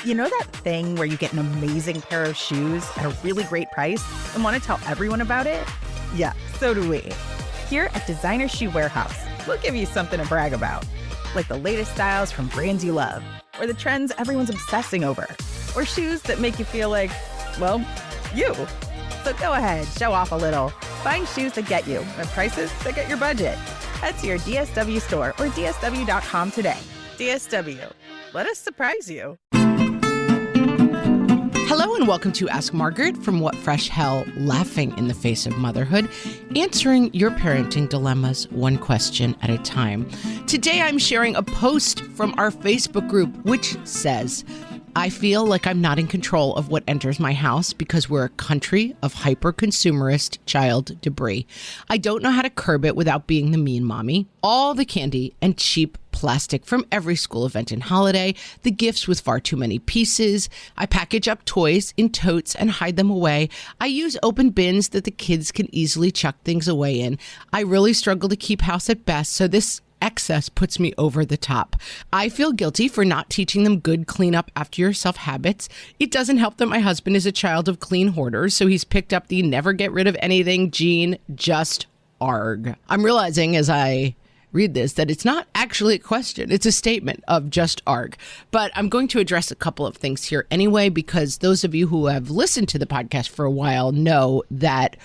You know that thing where you get an amazing pair of shoes at a really great price and want to tell everyone about it? Yeah, so do we. Here at Designer Shoe Warehouse, we'll give you something to brag about, like the latest styles from brands you love, or the trends everyone's obsessing over, or shoes that make you feel like, well, you. So go ahead, show off a little. Find shoes that get you at prices that get your budget. Head to your DSW store or dsw.com today. DSW, let us surprise you. Hello and welcome to Ask Margaret from What Fresh Hell, laughing in the face of motherhood, answering your parenting dilemmas one question at a time. Today I'm sharing a post from our Facebook group which says, I feel like I'm not in control of what enters my house because we're a country of hyper-consumerist child debris. I don't know how to curb it without being the mean mommy. All the candy and cheap plastic from every school event and holiday, the gifts with far too many pieces. I package up toys in totes and hide them away. I use open bins that the kids can easily chuck things away in. I really struggle to keep house at best, so this excess puts me over the top. I feel guilty for not teaching them good clean up after yourself habits. It doesn't help that my husband is a child of clean hoarders, so he's picked up the never get rid of anything gene, just arg. I'm realizing as I read this that it's not actually a question. It's a statement of just arg. But I'm going to address a couple of things here anyway, because those of you who have listened to the podcast for a while know that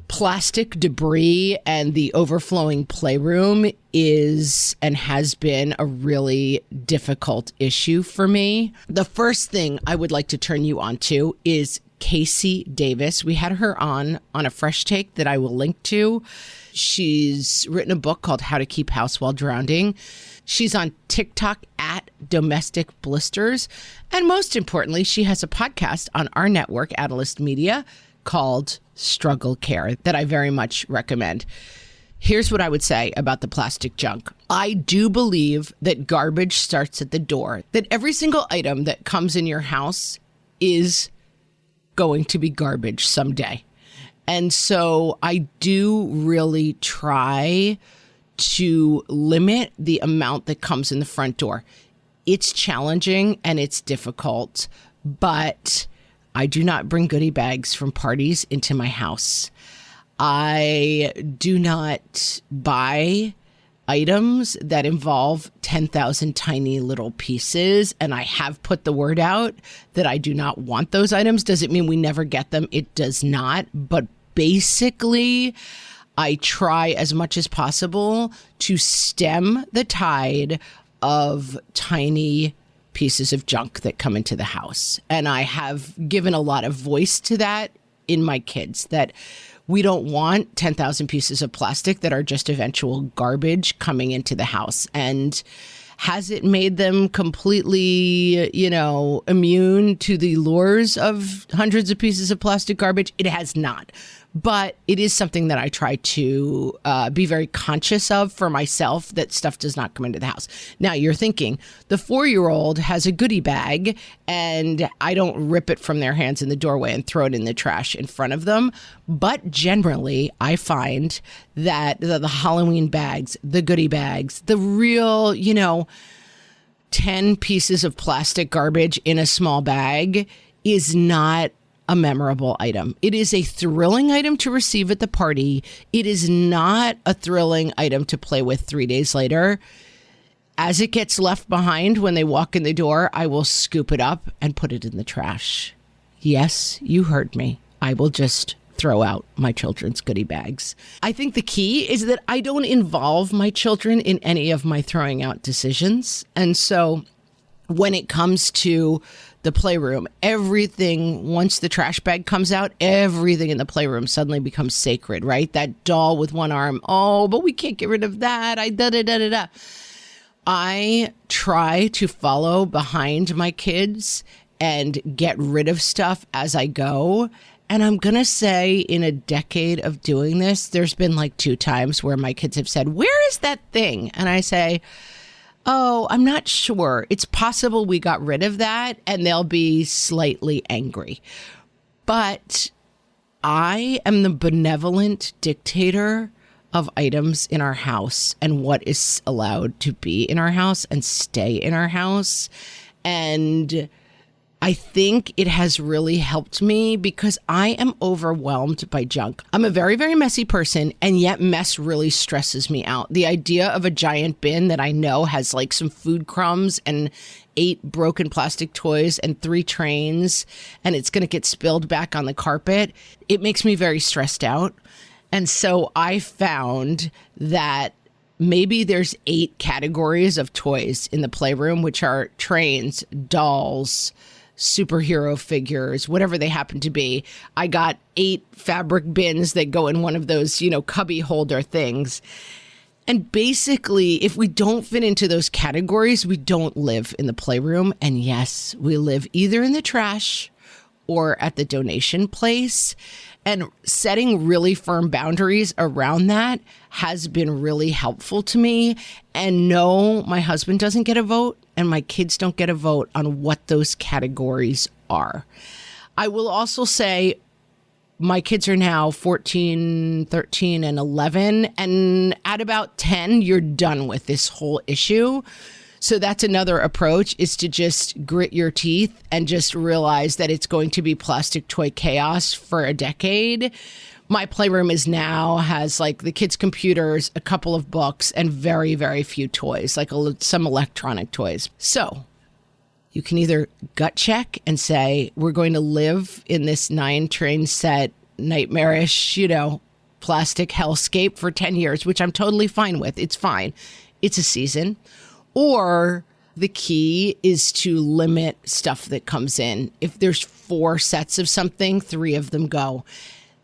plastic debris and the overflowing playroom is and has been a really difficult issue for me. The first thing I would like to turn you on to is Casey Davis. We had her on a Fresh Take that I will link to. She's written a book called How to Keep House While Drowning. She's on TikTok at Domestic Blisters. And most importantly, she has a podcast on our network, Analyst Media, called Struggle Care that I very much recommend. Here's what I would say about the plastic junk. I do believe that garbage starts at the door, that every single item that comes in your house is going to be garbage someday. And so I do really try to limit the amount that comes in the front door. It's challenging and it's difficult, but I do not bring goodie bags from parties into my house. I do not buy items that involve 10,000 tiny little pieces. And I have put the word out that I do not want those items. Does it mean we never get them? It does not. But basically, I try as much as possible to stem the tide of tiny pieces of junk that come into the house. And I have given a lot of voice to that in my kids, that we don't want 10,000 pieces of plastic that are just eventual garbage coming into the house. And has it made them completely, immune to the lures of hundreds of pieces of plastic garbage? It has not. But it is something that I try to be very conscious of for myself, that stuff does not come into the house. Now, you're thinking, the 4-year-old has a goodie bag and I don't rip it from their hands in the doorway and throw it in the trash in front of them. But generally, I find that the Halloween bags, the goodie bags, the real, 10 pieces of plastic garbage in a small bag is not a memorable item. It is a thrilling item to receive at the party. It is not a thrilling item to play with 3 days later. As it gets left behind when they walk in the door, I will scoop it up and put it in the trash. Yes, you heard me. I will just throw out my children's goodie bags. I think the key is that I don't involve my children in any of my throwing out decisions. And so when it comes to the playroom, everything, once the trash bag comes out, everything in the playroom suddenly becomes sacred, right? That doll with one arm, oh, but we can't get rid of that. I try to follow behind my kids and get rid of stuff as I go. And I'm going to say, in a decade of doing this, there's been like 2 times where my kids have said, "Where is that thing?" And I say, "Oh, I'm not sure. It's possible we got rid of that," and they'll be slightly angry. But I am the benevolent dictator of items in our house and what is allowed to be in our house and stay in our house. And I think it has really helped me because I am overwhelmed by junk. I'm a very, very messy person, and yet mess really stresses me out. The idea of a giant bin that I know has like some food crumbs and 8 broken plastic toys and 3 trains, and it's going to get spilled back on the carpet, it makes me very stressed out. And so I found that maybe there's 8 categories of toys in the playroom, which are trains, dolls, superhero figures, whatever they happen to be. I got 8 fabric bins that go in one of those, cubby holder things. And basically, if we don't fit into those categories, we don't live in the playroom. And yes, we live either in the trash or at the donation place. And setting really firm boundaries around that has been really helpful to me. And no, my husband doesn't get a vote and my kids don't get a vote on what those categories are. I will also say my kids are now 14, 13, and 11. And at about 10, you're done with this whole issue. So that's another approach, is to just grit your teeth and just realize that it's going to be plastic toy chaos for a decade. My playroom has like the kids' computers, a couple of books, and very, very few toys, like some electronic toys. So you can either gut check and say, we're going to live in this 9-train set, nightmarish, plastic hellscape for 10 years, which I'm totally fine with. It's fine. It's a season. Or the key is to limit stuff that comes in. If there's 4 sets of something, 3 of them go.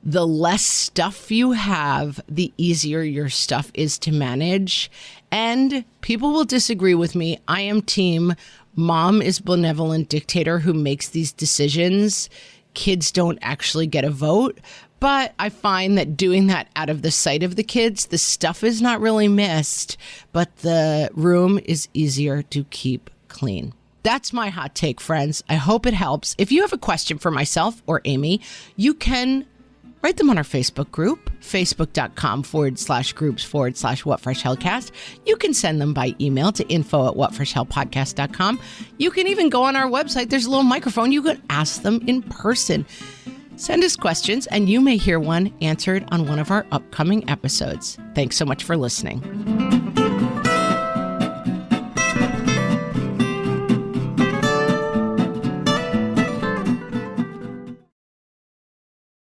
The less stuff you have, the easier your stuff is to manage. And people will disagree with me. I am team mom is benevolent dictator who makes these decisions. Kids don't actually get a vote. But I find that doing that out of the sight of the kids, the stuff is not really missed, but the room is easier to keep clean. That's my hot take, friends. I hope it helps. If you have a question for myself or Amy, you can write them on our Facebook group, facebook.com/groups/whatfreshhellcast. You can send them by email to info@whatfreshhellpodcast.com. You can even go on our website. There's a little microphone. You can ask them in person. Send us questions, and you may hear one answered on one of our upcoming episodes. Thanks so much for listening.